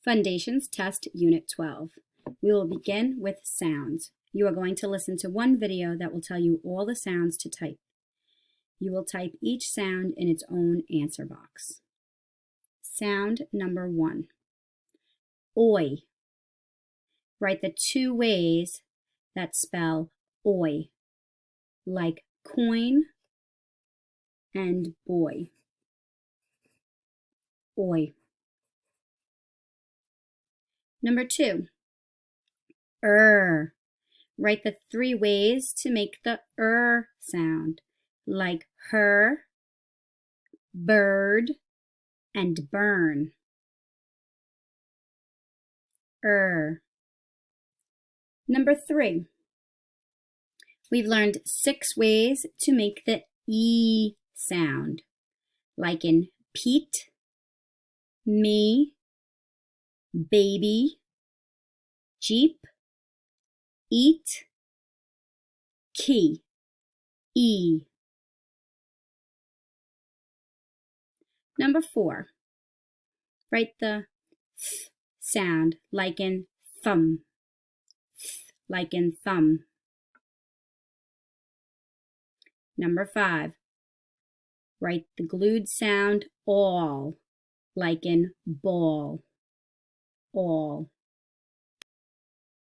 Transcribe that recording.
Foundations Test Unit 12. We will begin with sounds. You are going to listen to one video that will tell you all the sounds to type. You will type each sound in its own answer box. Sound number 1. Oi. Write the two ways that spell oi, like coin and boy. Oi. Number 2. Write the three ways to make the sound, like her, bird, and burn. Number 3. We've learned 6 ways to make the E sound, like in Pete, me, baby, Jeep, eat, key, E. Number 4. Write the th sound like in thumb, like in thumb. Number 5. Write the glued sound all, like in ball, all.